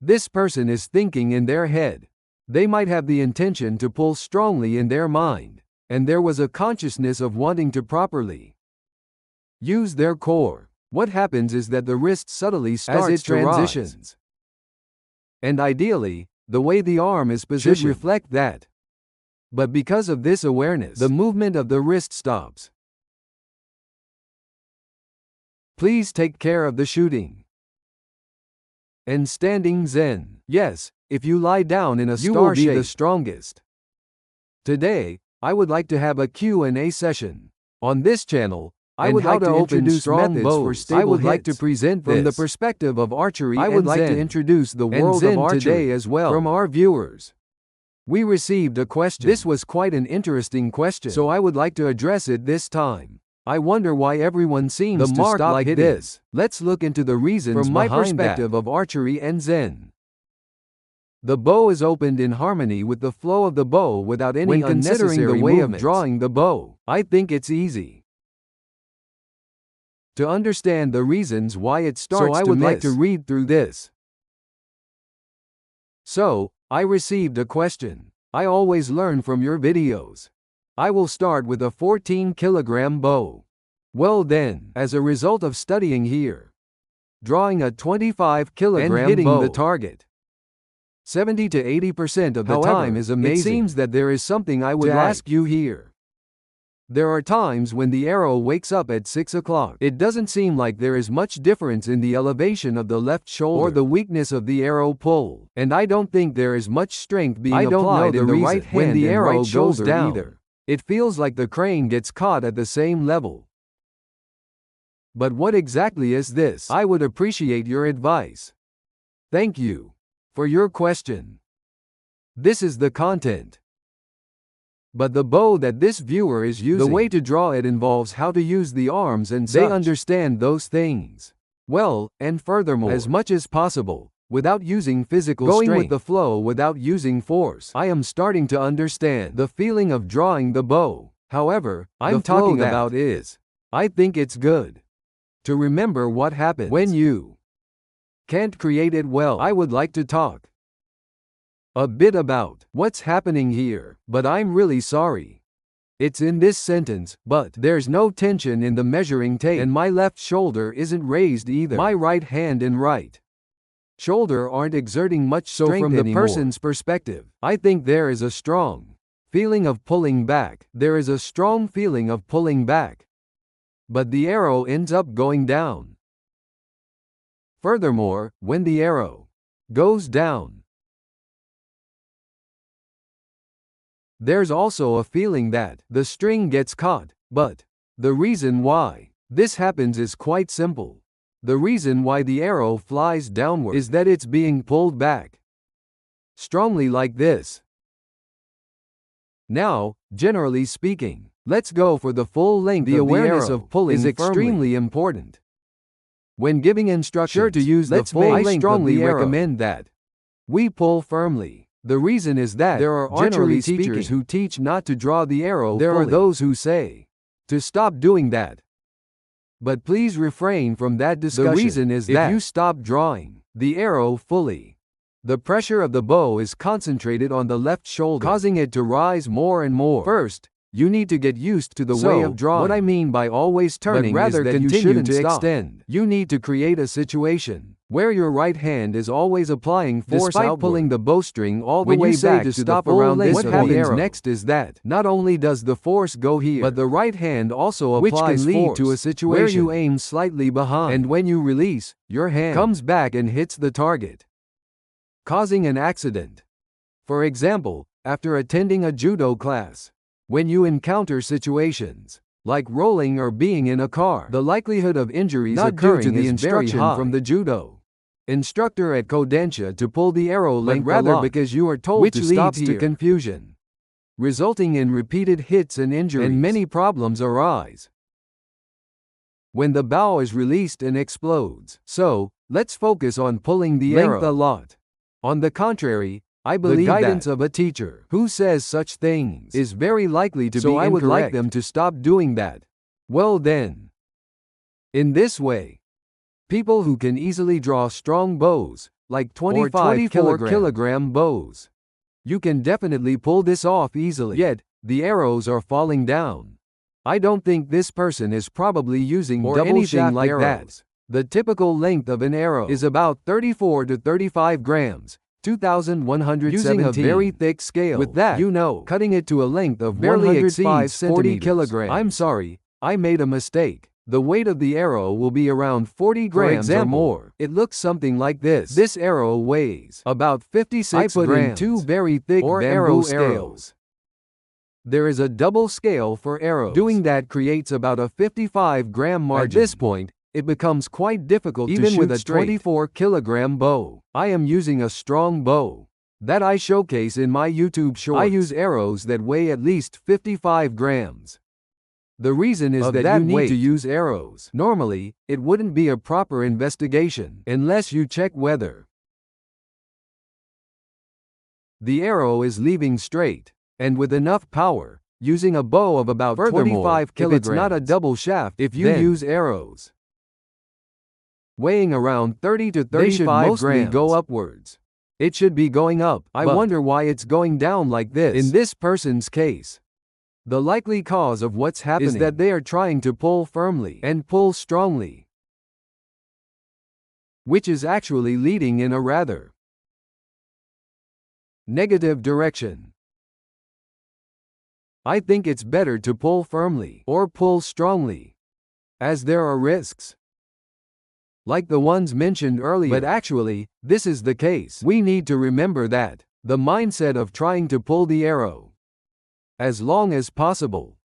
This person is thinking in their head. They might have the intention to pull strongly in their mind, and there was a consciousness of wanting to properly use their core. What happens is that the wrist subtly starts as it transitions. to rise. And ideally, the way the arm is positioned should reflect that. But because of this awareness, the movement of the wrist stops. Please take care of the shooting. And standing Zen. Yes, if you lie down in a star shape, you will be the strongest. Today, I would like to have a Q&A session. On this channel, I would like to introduce strong methods for stable hits. I would like to present this from the perspective of archery and Zen. I would like to introduce the world of archery today as well from our viewers. We received a question. This was quite an interesting question, so I would like to address it this time. I wonder why everyone seems to stop like hitting. This. Let's look into the reasons from my perspective of archery and Zen. The bow is opened in harmony with the flow of the bow without any unnecessary way of drawing the bow. I think it's easy to understand the reasons why it starts. So I would like to read through this. So, I received a question. I always learn from your videos. I will start with a 14-kilogram bow. Well then, as a result of studying here, drawing a 25-kilogram and hitting bow, the target 70 to 80% of the time is amazing. It seems that there is something I would ask you here. There are times when the arrow wakes up at 6 o'clock. It doesn't seem like there is much difference in the elevation of the left shoulder or the weakness of the arrow pull, and I don't think there is much strength being applied in the right hand when the arrow goes down either. It feels like the crane gets caught at the same level. But what exactly is this? I would appreciate your advice. Thank you for your question. This is the content. But the bow that this viewer is using, the way to draw it involves how to use the arms and such. They understand those things well, and furthermore, as much as possible, without using physical strength. Going with the flow without using force. I am starting to understand the feeling of drawing the bow. However, I'm talking about is, I think it's good to remember what happens when you can't create it well. I would like to talk a bit about what's happening here, but I'm really sorry. It's in this sentence, but there's no tension in the measuring tape, and my left shoulder isn't raised either. My right hand and right shoulder aren't exerting much strength from the person's perspective. I think there is a strong feeling of pulling back. There is a strong feeling of pulling back. But the arrow ends up going down. Furthermore, when the arrow goes down, there's also a feeling that the string gets caught, but the reason why this happens is quite simple. The reason why the arrow flies downward is that it's being pulled back strongly like this. Now, generally speaking, let's go for the full length. The awareness of pulling is extremely important. When giving instructions, sure to use the full length. I strongly recommend that we pull firmly. The reason is that there are archery teachers who teach not to draw the arrow. There are those who say to stop doing that. But please refrain from that discussion. The reason is that if you stop drawing the arrow fully, the pressure of the bow is concentrated on the left shoulder, causing it to rise more and more. First, you need to get used to the way of drawing. What I mean by always turning is that you shouldn't extend. You need to create a situation where your right hand is always applying force despite pulling the bowstring all the way back to stop around this. What happens next is that not only does the force go here, but the right hand also applies force, which can lead to a situation where you aim slightly behind, and when you release, your hand comes back and hits the target, causing an accident. For example, after attending a judo class, when you encounter situations like rolling or being in a car, the likelihood of injuries occurring is very high. From the judo instructor at Kodansha to pull the arrow length rather because you are told to stop, leads to confusion, resulting in repeated hits and injuries, and many problems arise when the bow is released and explodes. So, let's focus on pulling the arrow a lot. On the contrary, I believe the guidance of a teacher who says such things is very likely to be incorrect. So I would like them to stop doing that. Well then, in this way, people who can easily draw strong bows like 25 kilogram bows. You can definitely pull this off easily, yet the arrows are falling down. I don't think this person is probably using double shaft like arrows. That. The typical length of an arrow is about 34 to 35 grams, 2,117. Using a very thick scale. With that, cutting it to a length of barely exceeds 40 kilograms. I'm sorry, I made a mistake. The weight of the arrow will be around 40 grams or more. It looks something like this. This arrow weighs about 56 grams. I put in two very thick bamboo scales. There is a double scale for arrows. Doing that creates about a 55-gram margin. At this point, it becomes quite difficult to shoot even with a 24-kilogram bow. I am using a strong bow that I showcase in my YouTube shorts. I use arrows that weigh at least 55 grams. The reason is that you need to use arrows. Normally, it wouldn't be a proper investigation unless you check whether the arrow is leaving straight and with enough power, using a bow of about 25 kilograms. If it's not a double shaft, if you use arrows weighing around 30 to 35 grams, go upwards. It should be going up. I wonder why it's going down like this. In this person's case, the likely cause of what's happening is that they are trying to pull firmly and pull strongly, which is actually leading in a rather negative direction. I think it's better to pull firmly or pull strongly, as there are risks like the ones mentioned earlier. But actually, this is the case. We need to remember that the mindset of trying to pull the arrow as long as possible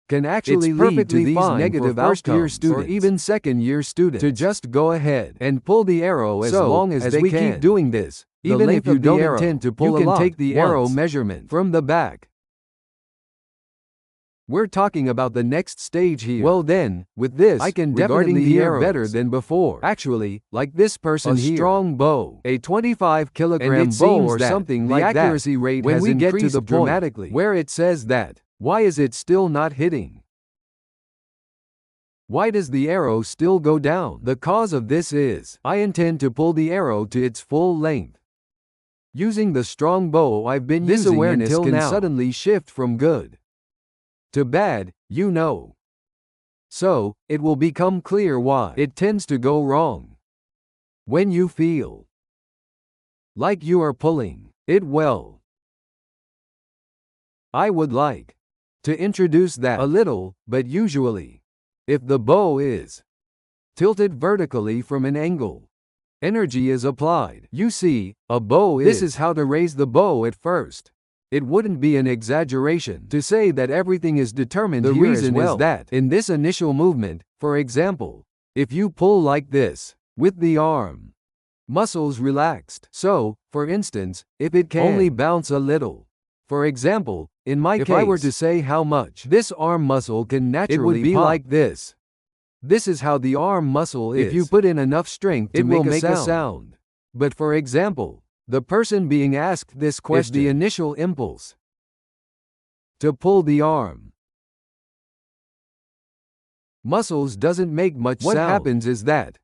can actually lead to these negative first-year students or even second-year students to just go ahead and pull the arrow as long as they can. Keep doing this, even if you don't intend to pull you can take the arrow measurement from the back. We're talking about the next stage here. Well then, with this, I can definitely hear better than before. Actually, like this person here, a strong bow, a 25 kilogram bow or something like that. The accuracy rate has increased dramatically. Where it says that, why is it still not hitting? Why does the arrow still go down? The cause of this is, I intend to pull the arrow to its full length. Using the strong bow I've been using, this awareness can suddenly shift from good to bad, So, it will become clear why it tends to go wrong. When you feel like you are pulling it well, I would like to introduce that a little, but usually, if the bow is tilted vertically from an angle, energy is applied. You see, a bow is. This is how to raise the bow at first. It wouldn't be an exaggeration to say that everything is determined here as well. The reason is that, in this initial movement, for example, if you pull like this, with the arm muscles relaxed. So, for instance, if it can only bounce a little. For example, in my case, if I were to say how much this arm muscle can naturally it would be pop like this. This is how the arm muscle is. If you put in enough strength to make a sound. But for example, the person being asked this question, the initial impulse to pull the arm muscles doesn't make much sound. What happens is that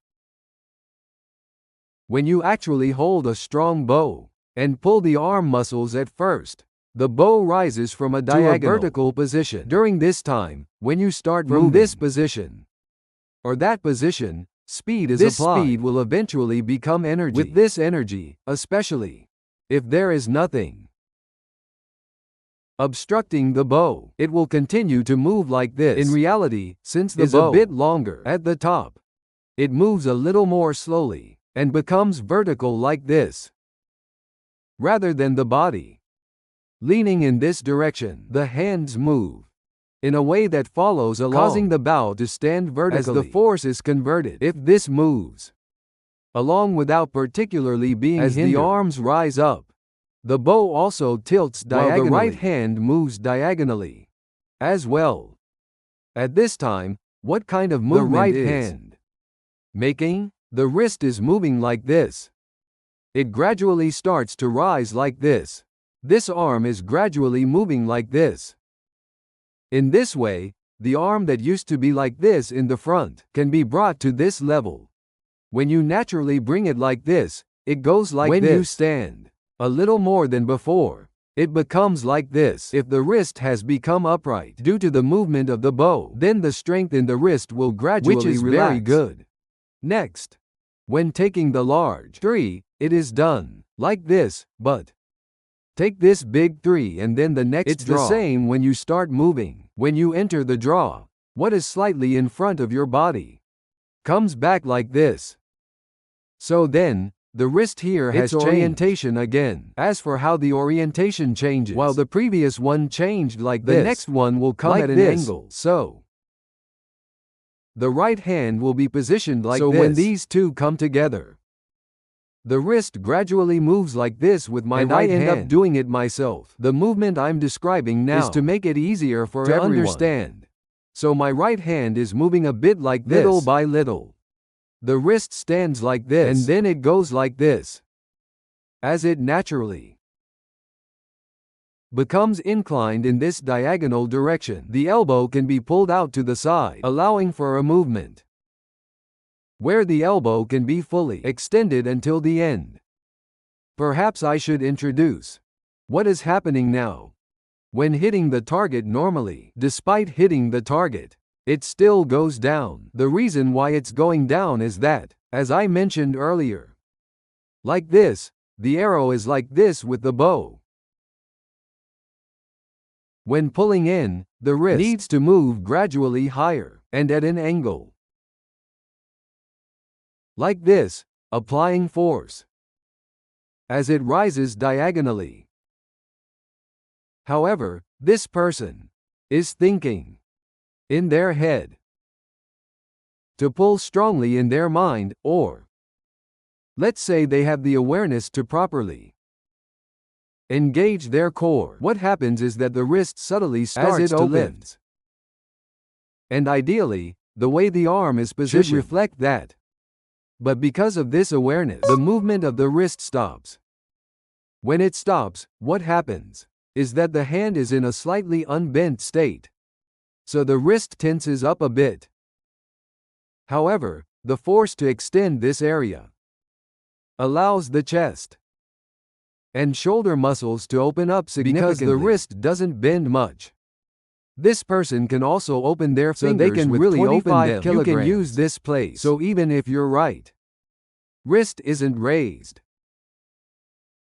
when you actually hold a strong bow and pull the arm muscles at first, the bow rises from a diagonal vertical position. During this time, when you start from this position or that position, speed is applied. This speed will eventually become energy. With this energy, especially if there is nothing obstructing the bow, it will continue to move like this. In reality, since the bow is a bit longer at the top, it moves a little more slowly and becomes vertical like this, rather than the body leaning in this direction. The hands move in a way that follows along, causing the bow to stand vertically as the force is converted. If this moves along without particularly being as hindered, the arms rise up, the bow also tilts diagonally, while the right hand moves diagonally as well. At this time, what kind of movement the right hand making? The wrist is moving like this. It gradually starts to rise like this. This arm is gradually moving like this. In this way, the arm that used to be like this in the front can be brought to this level. When you naturally bring it like this, it goes like this. When you stand a little more than before, it becomes like this. If the wrist has become upright due to the movement of the bow, then the strength in the wrist will gradually relax. Which is very good. Next, when taking the large 3, it is done like this, but take this big 3 and then the next it's draw. The same when you start moving. When you enter the draw, what is slightly in front of your body comes back like this. So then, the wrist here has orientation again. As for how the orientation changes, while the previous one changed like this, the next one will come like at an angle. So, the right hand will be positioned like this. So when these two come together, the wrist gradually moves like this with my right hand. I end up doing it myself. The movement I'm describing now is to make it easier for everyone to understand. So my right hand is moving a bit like this, little by little. The wrist stands like this, and then it goes like this. As it naturally becomes inclined in this diagonal direction, the elbow can be pulled out to the side, allowing for a movement where the elbow can be fully extended until the end. Perhaps I should introduce what is happening now. When hitting the target normally, despite hitting the target, it still goes down. The reason why it's going down is that, as I mentioned earlier, like this, the arrow is like this with the bow. When pulling in, the wrist needs to move gradually higher, and at an angle. Like this, applying force as it rises diagonally. However, this person is thinking in their head to pull strongly in their mind, or let's say they have the awareness to properly engage their core. What happens is that the wrist subtly starts to lift. And ideally, the way the arm is positioned should reflect that. But because of this awareness, the movement of the wrist stops. When it stops, what happens is that the hand is in a slightly unbent state. So the wrist tenses up a bit. However, the force to extend this area allows the chest and shoulder muscles to open up significantly because the wrist doesn't bend much. This person can also open their fingers so they can with really open them. You can use this place. So even if your right wrist isn't raised,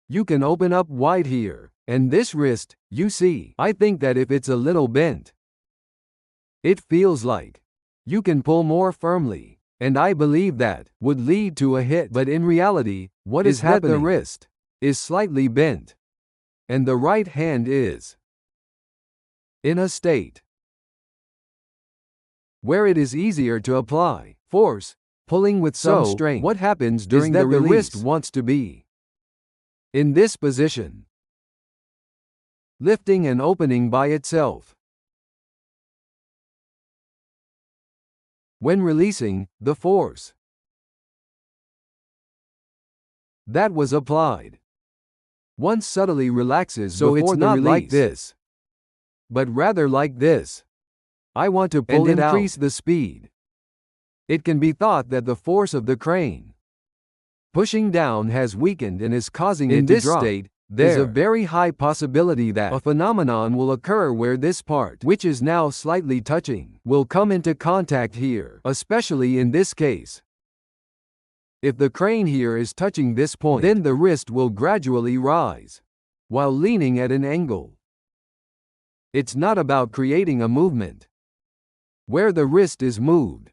you can open up wide here. And this wrist, you see, I think that if it's a little bent, it feels like you can pull more firmly. And I believe that would lead to a hit. But in reality, what is happening? The wrist is slightly bent, and the right hand is in a state where it is easier to apply force, pulling with some strength. What happens during the release? The wrist wants to be in this position, lifting and opening by itself. When releasing, the force that was applied once subtly relaxes. So it's not like this, but rather like this. I want to pull it out and increase the speed. It can be thought that the force of the crane pushing down has weakened and is causing it to drop. In this state, there is a very high possibility that a phenomenon will occur where this part, which is now slightly touching, will come into contact here, especially in this case. If the crane here is touching this point, then the wrist will gradually rise while leaning at an angle. It's not about creating a movement where the wrist is moved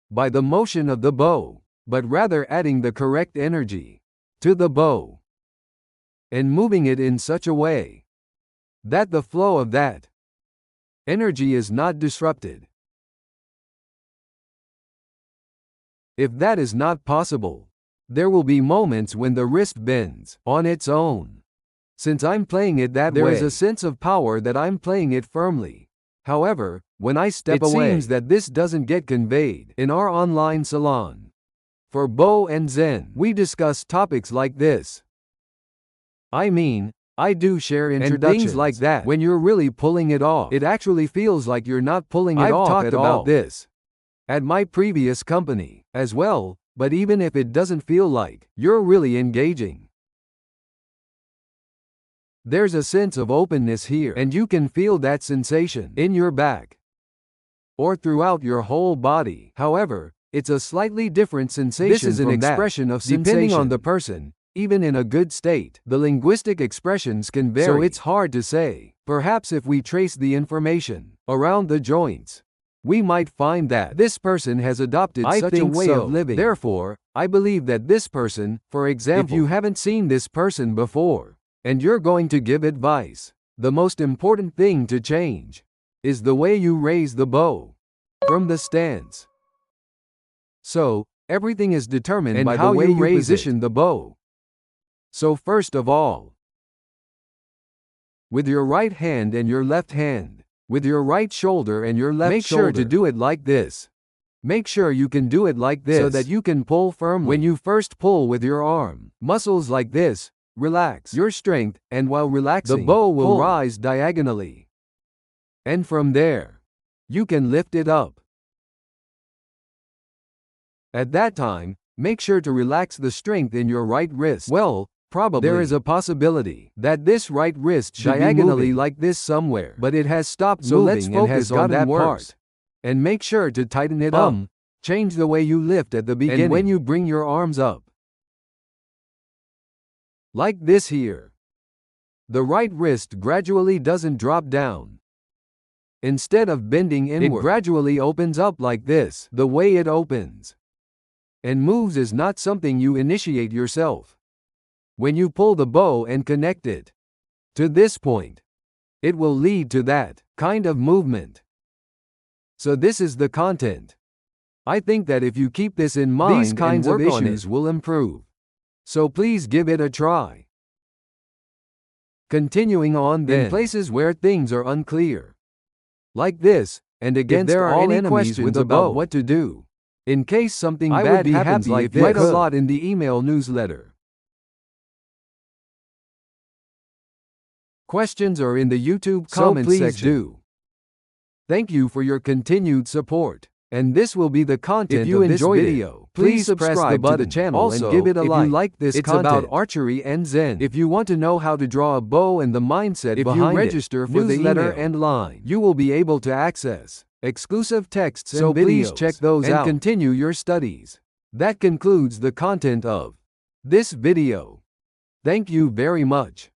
by the motion of the bow, but rather adding the correct energy to the bow and moving it in such a way that the flow of that energy is not disrupted. If that is not possible, there will be moments when the wrist bends on its own. Since I'm playing it that way, there is a sense of power that I'm playing it firmly. However, when I step away, it seems that this doesn't get conveyed. In our online salon for Bo and Zen, we discuss topics like this. I mean, I do share introductions and things like that. When you're really pulling it off, it actually feels like you're not pulling it off at all. I've talked about this at my previous company as well. But even if it doesn't feel like you're really engaging, there's a sense of openness here, and you can feel that sensation in your back or throughout your whole body. However, it's a slightly different sensation. This is an expression of sensation. Depending on the person, even in a good state, the linguistic expressions can vary, so it's hard to say. Perhaps if we trace the information around the joints, we might find that this person has adopted such a way of living. Therefore, I believe that this person, for example, if you haven't seen this person before, and you're going to give advice, the most important thing to change is the way you raise the bow from the stance. So, everything is determined by the way you position the bow. So first of all, with your right hand and your left hand, with your right shoulder and your left shoulder, make sure to do it like this. Make sure you can do it like this so that you can pull firmly. When you first pull with your arm, muscles like this, relax your strength, and while relaxing, the bow will rise diagonally. And from there, you can lift it up. At that time, make sure to relax the strength in your right wrist. Well, probably there is a possibility that this right wrist should diagonally be like this somewhere, but it has stopped moving, let's focus on that part. And make sure to tighten it up. Change the way you lift at the beginning, and when you bring your arms up, like this here, the right wrist gradually doesn't drop down. Instead of bending inward, it gradually opens up like this. The way it opens and moves is not something you initiate yourself. When you pull the bow and connect it to this point, it will lead to that kind of movement. So this is the content. I think that if you keep this in mind, these kinds of issues will improve. So please give it a try. Continuing on then, in places where things are unclear, like this, and against there are all any questions about what to do, in case something bad happens like this, write a lot in the email newsletter. Questions are in the YouTube comments section. Thank you for your continued support. And this will be the content of this video. Please subscribe to the channel also, and give it a like. If you like this content, it's about archery and Zen. If you want to know how to draw a bow and the mindset behind it, if you register for the email and line, you will be able to access exclusive texts and videos. So please check those out and continue your studies. That concludes the content of this video. Thank you very much.